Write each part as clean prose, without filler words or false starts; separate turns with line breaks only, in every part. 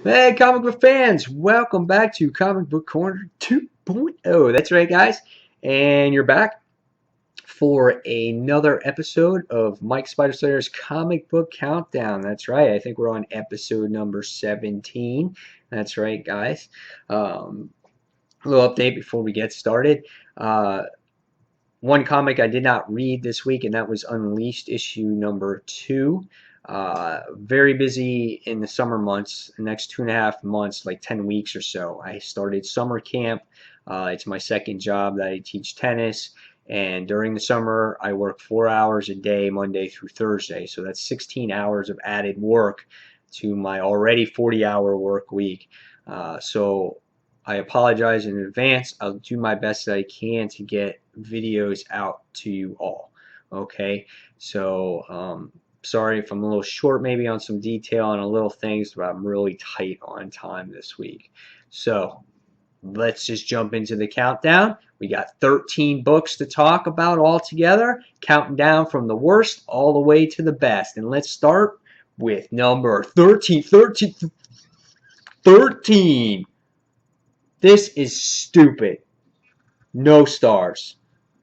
Hey, comic book fans, welcome back to Comic Book Corner 2.0. That's right, guys. And you're back for another episode of Mike Spider Slayer's Comic Book Countdown. That's right. I think we're on episode number 17. That's right, guys. Um, a little update before we get started. Uh, One comic I did not read this week, and that was Unleashed issue number 2. Very busy in the summer months, the next 2.5 months, like 10 weeks or so. I started summer camp. It's my second job that I teach tennis. And during the summer, I work 4 hours a day, Monday through Thursday. So that's 16 hours of added work to my already 40-hour work week. So I apologize in advance. I'll do my best that I can to get videos out to you all. Okay, so sorry if I'm a little short maybe on some detail on a little things, but I'm really tight on time this week. So let's just jump into the countdown. We got 13 books to talk about all together, counting down from the worst all the way to the best. And let's start with number 13. 13. 13. This is stupid. No stars.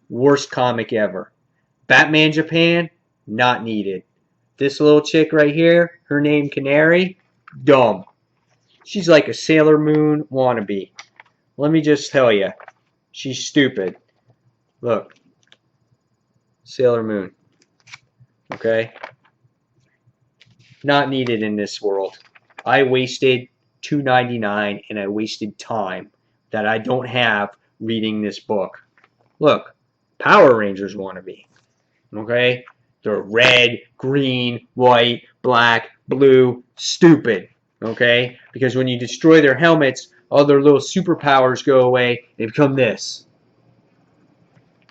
Worst comic ever. Batman Japan, not needed. This little chick right here, her name Canary, dumb. She's like a Sailor Moon wannabe. Let me just tell you, she's stupid. Look, Sailor Moon. Okay? Not needed in this world. I wasted $2.99 and I wasted time that I don't have reading this book. Look, Power Rangers wannabe. Okay? They're red, green, white, black, blue, stupid. Okay? Because when you destroy their helmets, all their little superpowers go away. They become this.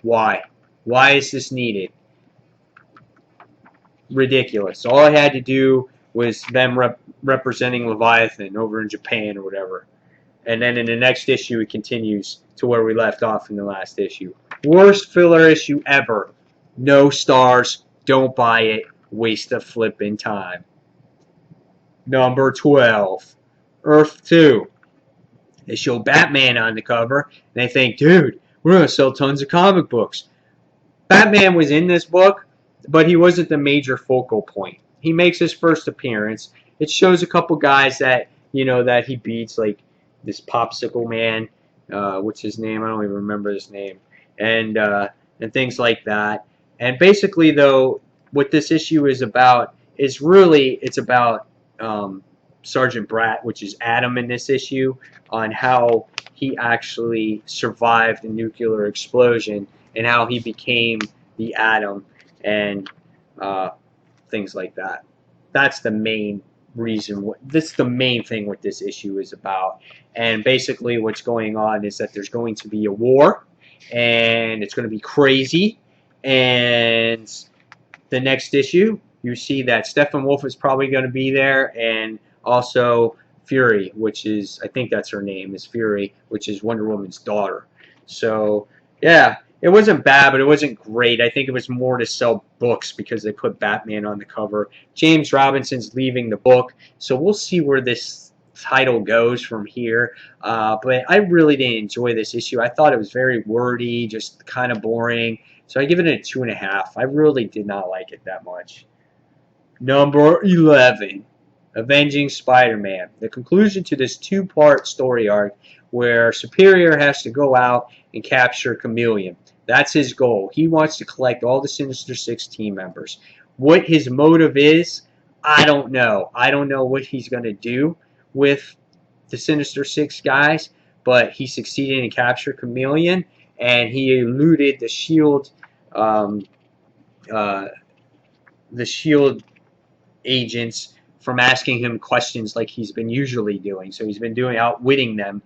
Why? Why is this needed? Ridiculous. All I had to do was them representing Leviathan over in Japan or whatever. And then in the next issue, it continues to where we left off in the last issue. Worst filler issue ever. No stars. Don't buy it. Waste of flipping time. Number 12. Earth 2. They show Batman on the cover, and they think, dude, we're going to sell tons of comic books. Batman was in this book, but he wasn't the major focal point. He makes his first appearance. It shows a couple guys that, that he beats, like this Popsicle Man, what's his name? I don't even remember his name. And things like that. And basically, though, what this issue is about is really, it's about Sergeant Bratt, which is Adam in this issue, on how he actually survived the nuclear explosion and how he became the Atom and uh, things like that. That's the main reason. This is the main thing what this issue is about. And basically, what's going on is that there's going to be a war, and it's going to be crazy. And the next issue, you see that Steppenwolf is probably going to be there, and also Fury, which is, I think that's her name, is Fury, which is Wonder Woman's daughter. So, yeah, it wasn't bad, but it wasn't great. I think it was more to sell books because they put Batman on the cover. James Robinson's leaving the book, so we'll see where this title goes from here. But I really didn't enjoy this issue. I thought it was very wordy, just kind of boring. So I give it a 2.5. I really did not like it that much. Number 11, Avenging Spider-Man. The conclusion to this two-part story arc where Superior has to go out and capture Chameleon. That's his goal. He wants to collect all the Sinister Six team members. What his motive is, I don't know. I don't know what he's going to do with the Sinister Six guys, but he succeeded in capturing Chameleon, and he eluded um, uh, the Shield agents from asking him questions like he's been usually doing. So he's been doing outwitting them,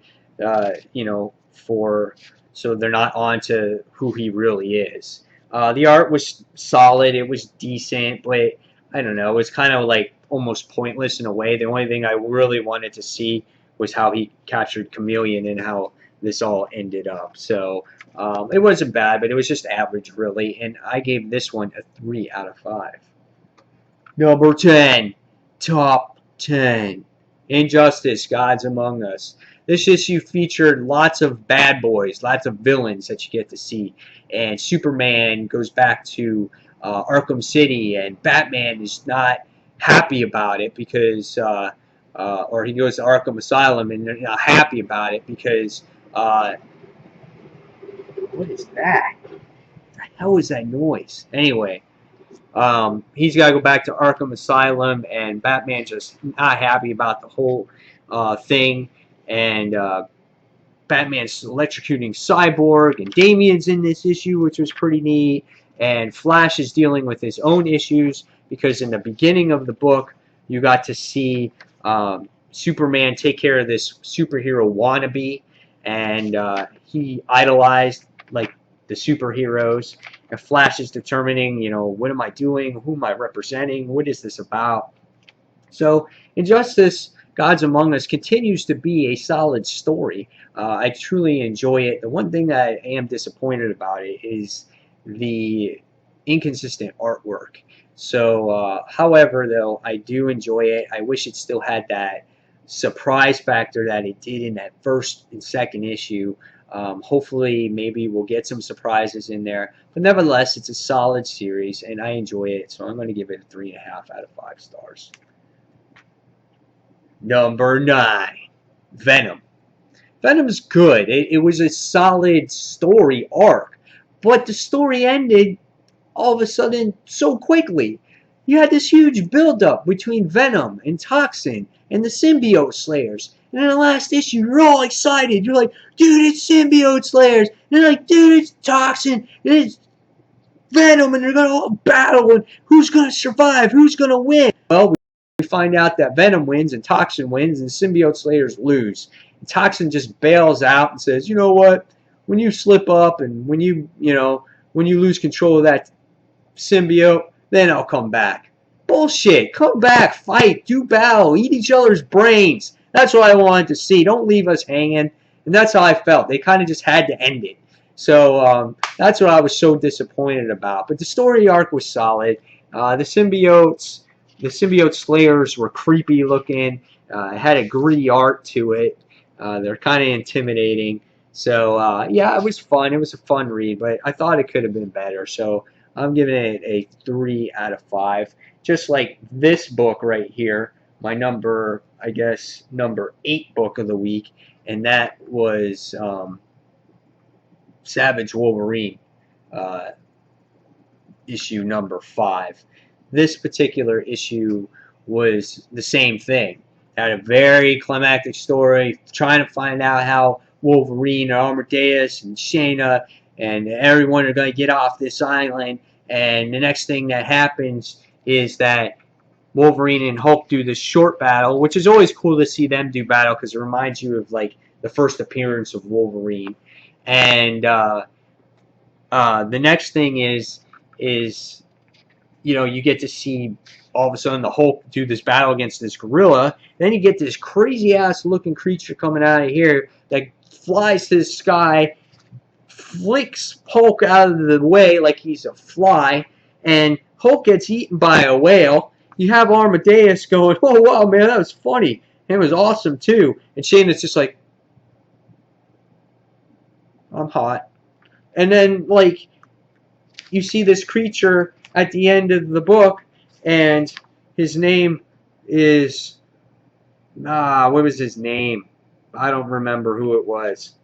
for so they're not on to who he really is. The art was solid. It was decent, but I don't know. It was kind of like almost pointless in a way. The only thing I really wanted to see was how he captured Chameleon and how this all ended up. So it wasn't bad, but it was just average, really. And I gave this one a 3 out of 5. Number 10, top 10. Injustice, Gods Among Us. This issue featured lots of bad boys, lots of villains that you get to see. And Superman goes back to Arkham City, and Batman is not happy about it because, or he goes to Arkham Asylum and they're not happy about it because, what is that? What the hell is that noise? Anyway, he's got to go back to Arkham Asylum, and Batman just not happy about the whole thing. And Batman's electrocuting Cyborg, and Damian's in this issue, which was pretty neat. And Flash is dealing with his own issues because in the beginning of the book, you got to see Superman take care of this superhero wannabe, and he idolized like the superheroes. And Flash is determining, what am I doing? Who am I representing? What is this about? So Injustice, Gods Among Us continues to be a solid story. I truly enjoy it. The one thing that I am disappointed about it is the inconsistent artwork. So, however, though, I do enjoy it. I wish it still had that surprise factor that it did in that first and second issue. Hopefully, maybe we'll get some surprises in there. But nevertheless, it's a solid series, and I enjoy it. So I'm going to give it a 3.5 out of 5 stars. Number 9, Venom. Venom's good. It was a solid story arc, but the story ended all of a sudden so quickly. You had this huge buildup between Venom and Toxin and the Symbiote Slayers. And in the last issue, you're all excited. You're like, dude, it's Symbiote Slayers. And they're like, dude, it's Toxin. And it's Venom. And they're going to all battle. And who's going to survive? Who's going to win? Well, we find out that Venom wins and Toxin wins and Symbiote Slayers lose. And Toxin just bails out and says, you know what? When you slip up and when you lose control of that symbiote, then I'll come back. Bullshit. Come back, fight, do battle, eat each other's brains. That's what I wanted to see. Don't leave us hanging. And that's how I felt. They kind of just had to end it. So that's what I was so disappointed about. But the story arc was solid. The symbiote slayers were creepy looking. It had a gritty art to it. They're kind of intimidating. So yeah, it was fun. It was a fun read, but I thought it could have been better. So I'm giving it a 3 out of 5. Just like this book right here, my number 8 book of the week, and that was Savage Wolverine, issue number 5. This particular issue was the same thing. It had a very climactic story, trying to find out how Wolverine and Amadeus and Shayna and everyone are going to get off this island. And the next thing that happens is that Wolverine and Hulk do this short battle, which is always cool to see them do battle because it reminds you of like the first appearance of Wolverine. And the next thing is you get to see all of a sudden the Hulk do this battle against this gorilla. Then you get this crazy ass looking creature coming out of here that flies to the sky, flicks Hulk out of the way like he's a fly, and Hulk gets eaten by a whale. You have Amadeus going, oh wow man, that was funny. It was awesome too. And Shayna's just like, I'm hot. And then like you see this creature at the end of the book, and his name is what was his name? I don't remember who it was.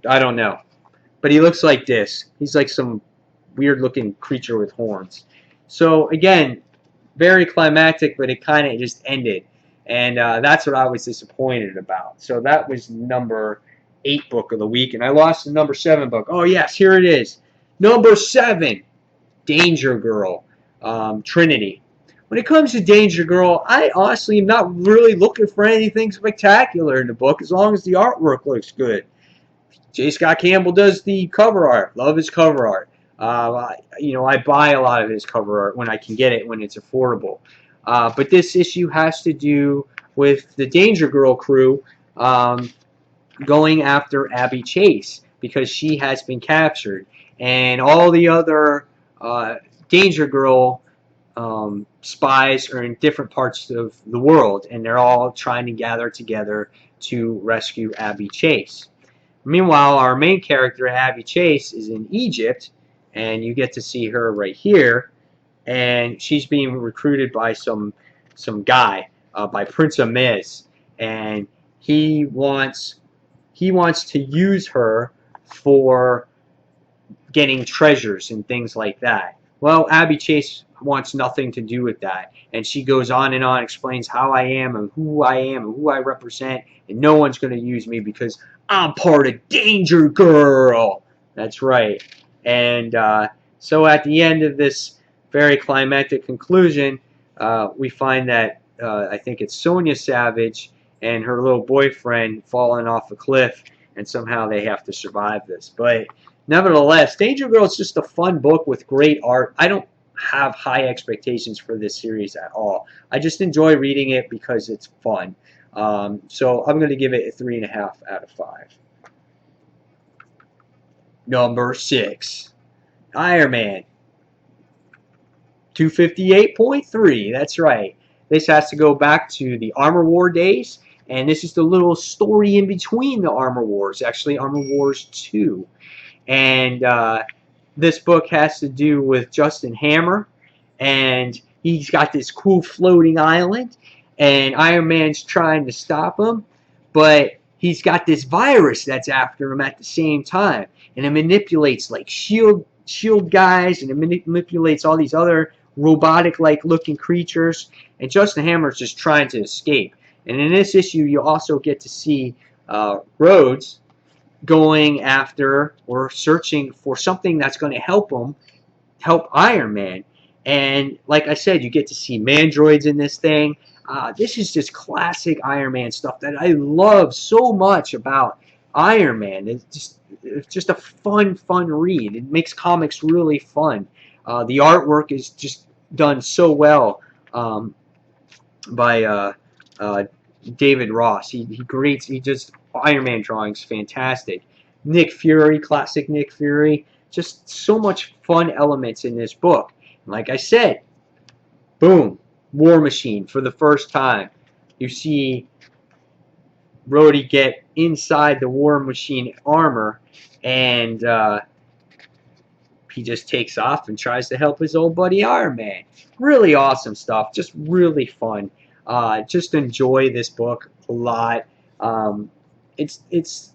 I don't know. But he looks like this. He's like some weird looking creature with horns. So again, very climactic, but it kind of just ended. And that's what I was disappointed about. So that was number 8 book of the week. And I lost the number 7 book. Oh yes, here it is. Number 7, Danger Girl, Trinity. When it comes to Danger Girl, I honestly am not really looking for anything spectacular in the book as long as the artwork looks good. J. Scott Campbell does the cover art. Love his cover art. I buy a lot of his cover art when I can get it, when it's affordable. But this issue has to do with the Danger Girl crew going after Abby Chase because she has been captured. And all the other Danger Girl spies are in different parts of the world, and they're all trying to gather together to rescue Abby Chase. Meanwhile, our main character, Abby Chase, is in Egypt, and you get to see her right here, and she's being recruited by some guy, by Prince Amiz, and he wants to use her for getting treasures and things like that. Well, Abby Chase wants nothing to do with that, and she goes on and on, explains how I am and who I represent, and no one's going to use me because I'm part of Danger Girl. That's right. And so at the end of this very climactic conclusion, we find that I think it's Sonia Savage and her little boyfriend falling off a cliff, and somehow they have to survive this. But nevertheless, Danger Girl is just a fun book with great art. I don't have high expectations for this series at all. I just enjoy reading it because it's fun. So I'm going to give it a 3.5 out of 5. Number 6, Iron Man. 258.3. That's right. This has to go back to the Armor War days, and this is the little story in between the Armor Wars. Actually, Armor Wars 2. And this book has to do with Justin Hammer, and he's got this cool floating island, and Iron Man's trying to stop him, but he's got this virus that's after him at the same time, and it manipulates like shield guys, and it manipulates all these other robotic-like looking creatures, and Justin Hammer's just trying to escape. And in this issue, you also get to see Rhodes going after or searching for something that's going to help Iron Man. And like I said, you get to see mandroids in this thing. This is just classic Iron Man stuff that I love so much about Iron Man. It's just a fun read. It makes comics really fun. The artwork is just done so well by David Ross. He just Iron Man drawings fantastic. Nick Fury, classic Nick Fury. Just so much fun elements in this book. Like I said, boom, War Machine for the first time. You see Rhodey get inside the War Machine armor, and he just takes off and tries to help his old buddy Iron Man. Really awesome stuff. Just really fun. Just enjoy this book a lot. It's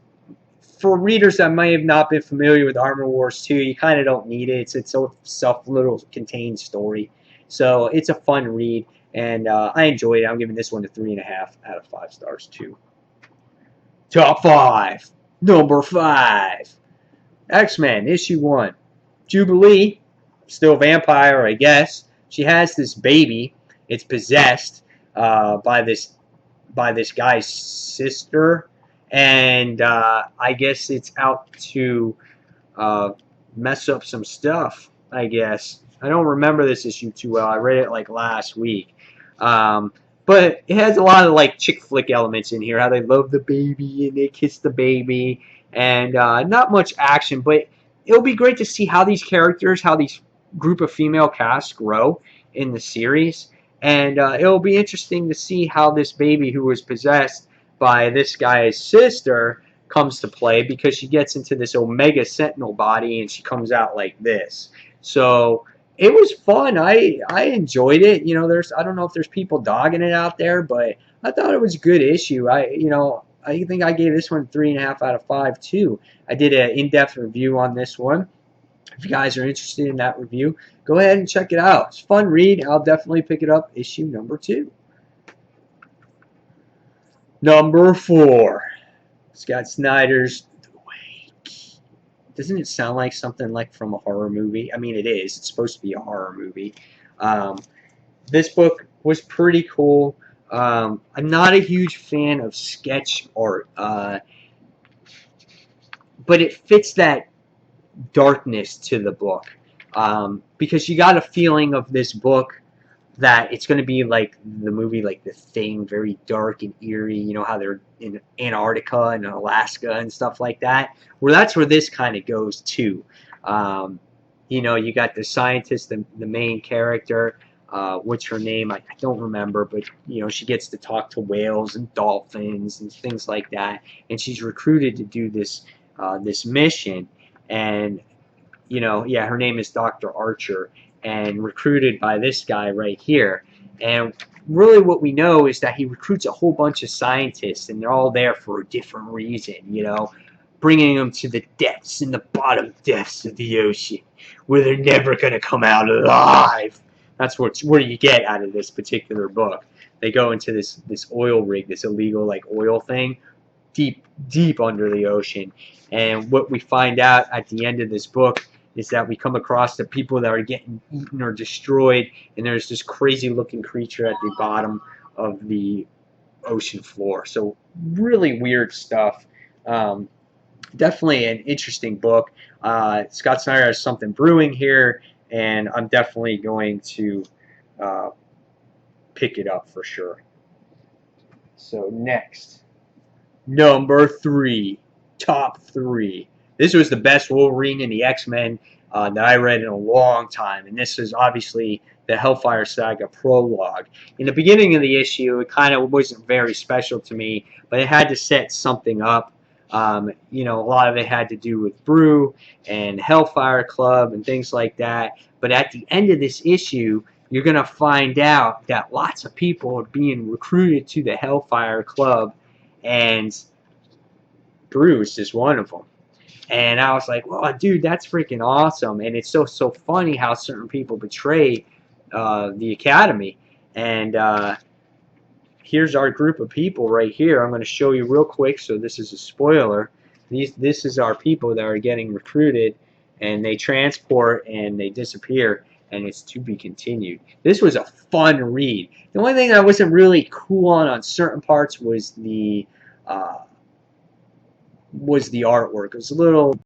for readers that may have not been familiar with Armor Wars 2, you kind of don't need it. It's its own self-contained story. So it's a fun read, and I enjoyed it. I'm giving this one a 3.5 out of 5 stars too. Top 5. Number 5. X-Men, issue 1. Jubilee, still a vampire, I guess. She has this baby. It's possessed by this guy's sister, and I guess it's out to mess up some stuff, I guess. I don't remember this issue too well. I read it like last week. But it has a lot of like chick flick elements in here, how they love the baby and they kiss the baby, and not much action, but it'll be great to see how these characters, how these group of female casts grow in the series. And it'll be interesting to see how this baby who was possessed by this guy's sister comes to play, because she gets into this Omega Sentinel body and she comes out like this. So it was fun. I enjoyed it. You know, I don't know if there's people dogging it out there, but I thought it was a good issue. I think I gave this one 3.5 out of 5 too. I did an in-depth review on this one. If you guys are interested in that review, go ahead and check it out. It's a fun read. I'll definitely pick it up. Issue number 2. Number 4. Scott Snyder's The Wake. Doesn't it sound like something like from a horror movie? I mean, it is. It's supposed to be a horror movie. This book was pretty cool. I'm not a huge fan of sketch art, but it fits that darkness to the book, because you got a feeling of this book that it's going to be like the movie, like The Thing, very dark and eerie. You know how they're in Antarctica and Alaska and stuff like that. Well, that's where this kind of goes too. You know, you got the scientist, the main character. What's her name? I don't remember, but you know, she gets to talk to whales and dolphins and things like that. And she's recruited to do this mission. And you know, yeah, her name is Dr. Archer, and recruited by this guy right here. And really, what we know is that he recruits a whole bunch of scientists, and they're all there for a different reason. You know, bringing them to the depths and the bottom depths of the ocean, where they're never gonna come out alive. That's where you get out of this particular book. They go into this oil rig, this illegal like oil thing, deep under the ocean. And what we find out at the end of this book is that we come across the people that are getting eaten or destroyed, and there's this crazy looking creature at the bottom of the ocean floor. So really weird stuff. Definitely an interesting book. Scott Snyder has something brewing here, and I'm definitely going to uh, pick it up for sure. So next, number 3, top 3. This was the best Wolverine in the X-Men that I read in a long time, and this is obviously the Hellfire Saga prologue. In the beginning of the issue, it kind of wasn't very special to me, but it had to set something up. You know, a lot of it had to do with Brew and Hellfire Club and things like that. But at the end of this issue, you're going to find out that lots of people are being recruited to the Hellfire Club, and Bruce is one of them. And I was like, well, dude, that's freaking awesome. And it's so funny how certain people betray the Academy. And here's our group of people right here. I'm going to show you real quick, so this is a spoiler. This is our people that are getting recruited, and they transport and they disappear, and it's to be continued. This was a fun read. The only thing I wasn't really cool on certain parts was the artwork. It was a little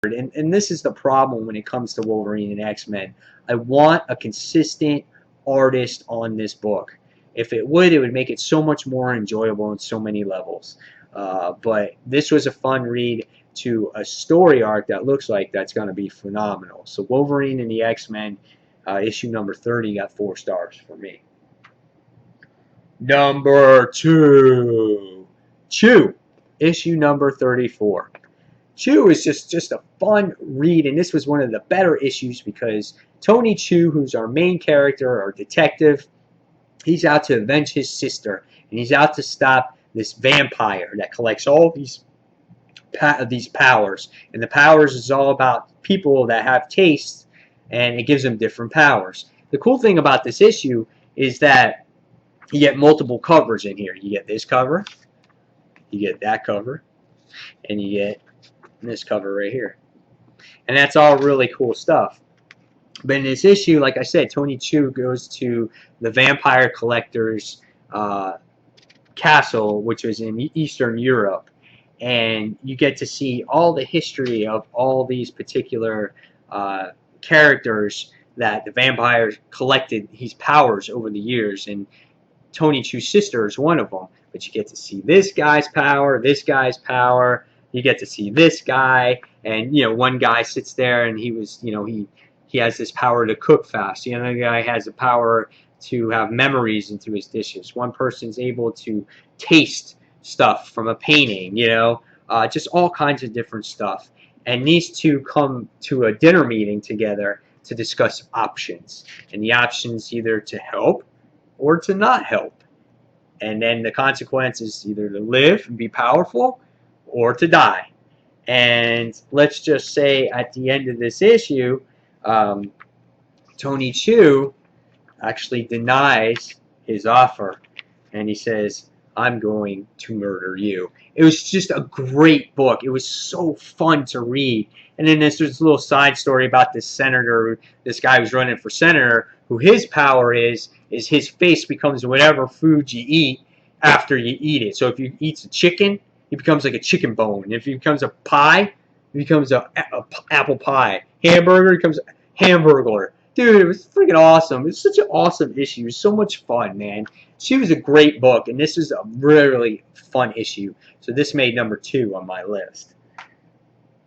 weird, and this is the problem when it comes to Wolverine and X-Men. I want a consistent artist on this book. If it would make it so much more enjoyable on so many levels. But this was a fun read to a story arc that looks like that's going to be phenomenal. So Wolverine and the X-Men, issue number 30, got 4 stars for me. Number 2, Chew, issue number 34. Chew is just a fun read, and this was one of the better issues because Tony Chu, who's our main character, our detective, he's out to avenge his sister, and he's out to stop this vampire that collects all these powers. And the powers is all about people that have tastes, and it gives them different powers. The cool thing about this issue is that you get multiple covers in here. You get this cover, you get that cover, and you get this cover right here. And that's all really cool stuff. But in this issue, like I said, Tony Chu goes to the vampire collector's castle, which was in Eastern Europe. And you get to see all the history of all these particular characters that the vampires collected his powers over the years. And Tony Chu's sister is one of them. But you get to see this guy's power, this guy's power. You get to see this guy, and you know, one guy sits there and he was, you know, he has this power to cook fast. The other guy has the power to have memories into his dishes. One person's able to taste stuff from a painting, you know, just all kinds of different stuff. And these two come to a dinner meeting together to discuss options, and the options either to help or to not help. And then the consequence is either to live and be powerful or to die. And let's just say at the end of this issue, Tony Chu actually denies his offer, and he says, I'm going to murder you. It was just a great book. It was so fun to read. And then there's this little side story about this senator, this guy who's running for senator, who his power is his face becomes whatever food you eat after you eat it. So if you eat a chicken, it becomes like a chicken bone. If it becomes a pie, it becomes a apple pie. Hamburger becomes hamburger. Dude, it was freaking awesome. It was such an awesome issue. It was so much fun, man. She was a great book, and this is a really fun issue. So this made number 2 on my list.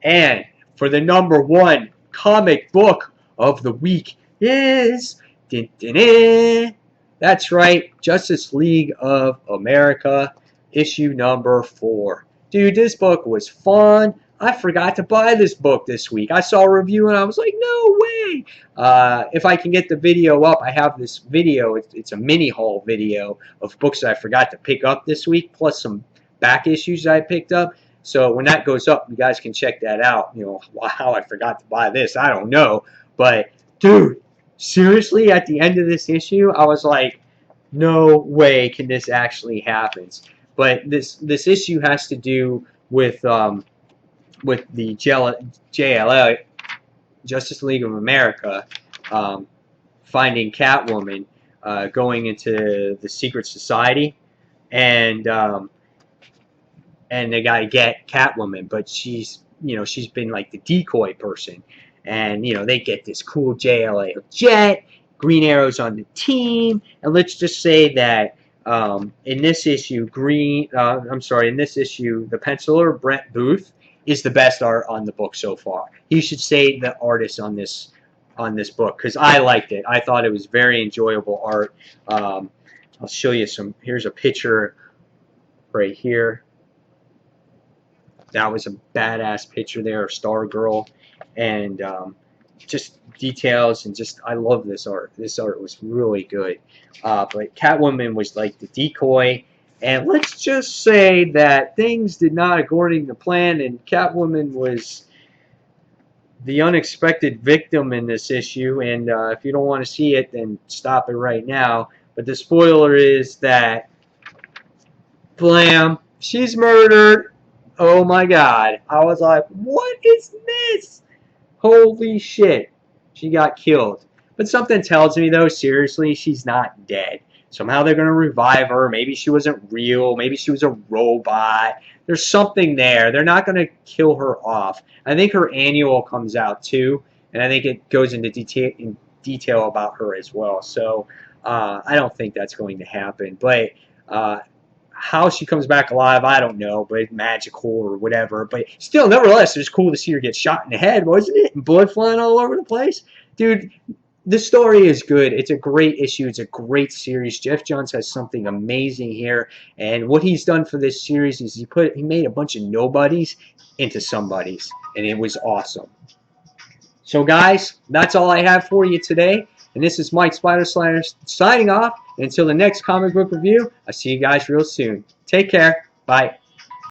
And for the number 1 comic book of the week is... Din, din, din. That's right, Justice League of America, issue number 4. Dude, this book was fun. I forgot to buy this book this week. I saw a review and I was like, no way. If I can get the video up, I have this video. It's a mini haul video of books that I forgot to pick up this week, plus some back issues that I picked up. So when that goes up, you guys can check that out. You know, how I forgot to buy this, I don't know. But, dude, seriously, at the end of this issue, I was like, no way can this actually happen. But this issue has to do with the JLA, Justice League of America, finding Catwoman, going into the secret society, and they gotta get Catwoman, but she's been like the decoy person, and they get this cool JLA jet. Green Arrow's on the team, and let's just say that in this issue, in this issue, the penciler Brent Booth is the best art on the book so far. He should say the artist on this book, because I liked it. I thought it was very enjoyable art. I'll show you some. Here's a picture right here. That was a badass picture there of Stargirl, and just details, and just I love this art. This art was really good. But Catwoman was like the decoy, and let's just say that things did not according to plan, and Catwoman was the unexpected victim in this issue. And if you don't want to see it, then stop it right now. But the spoiler is that, blam, she's murdered. Oh my god. I was like, what is this? Holy shit. She got killed. But something tells me, though, seriously, she's not dead. Somehow they're going to revive her. Maybe she wasn't real. Maybe she was a robot. There's something there. They're not going to kill her off. I think her annual comes out, too. And I think it goes into detail about her as well. So I don't think that's going to happen. But how she comes back alive, I don't know. But magical or whatever. But still, nevertheless, it was cool to see her get shot in the head, wasn't it? And blood flying all over the place. Dude, the story is good. It's a great issue. It's a great series. Geoff Johns has something amazing here, and what he's done for this series is he made a bunch of nobodies into somebodies, and it was awesome. So, guys, that's all I have for you today, and this is Mike Spider-Slider signing off. And until the next comic book review, I'll see you guys real soon. Take care. Bye.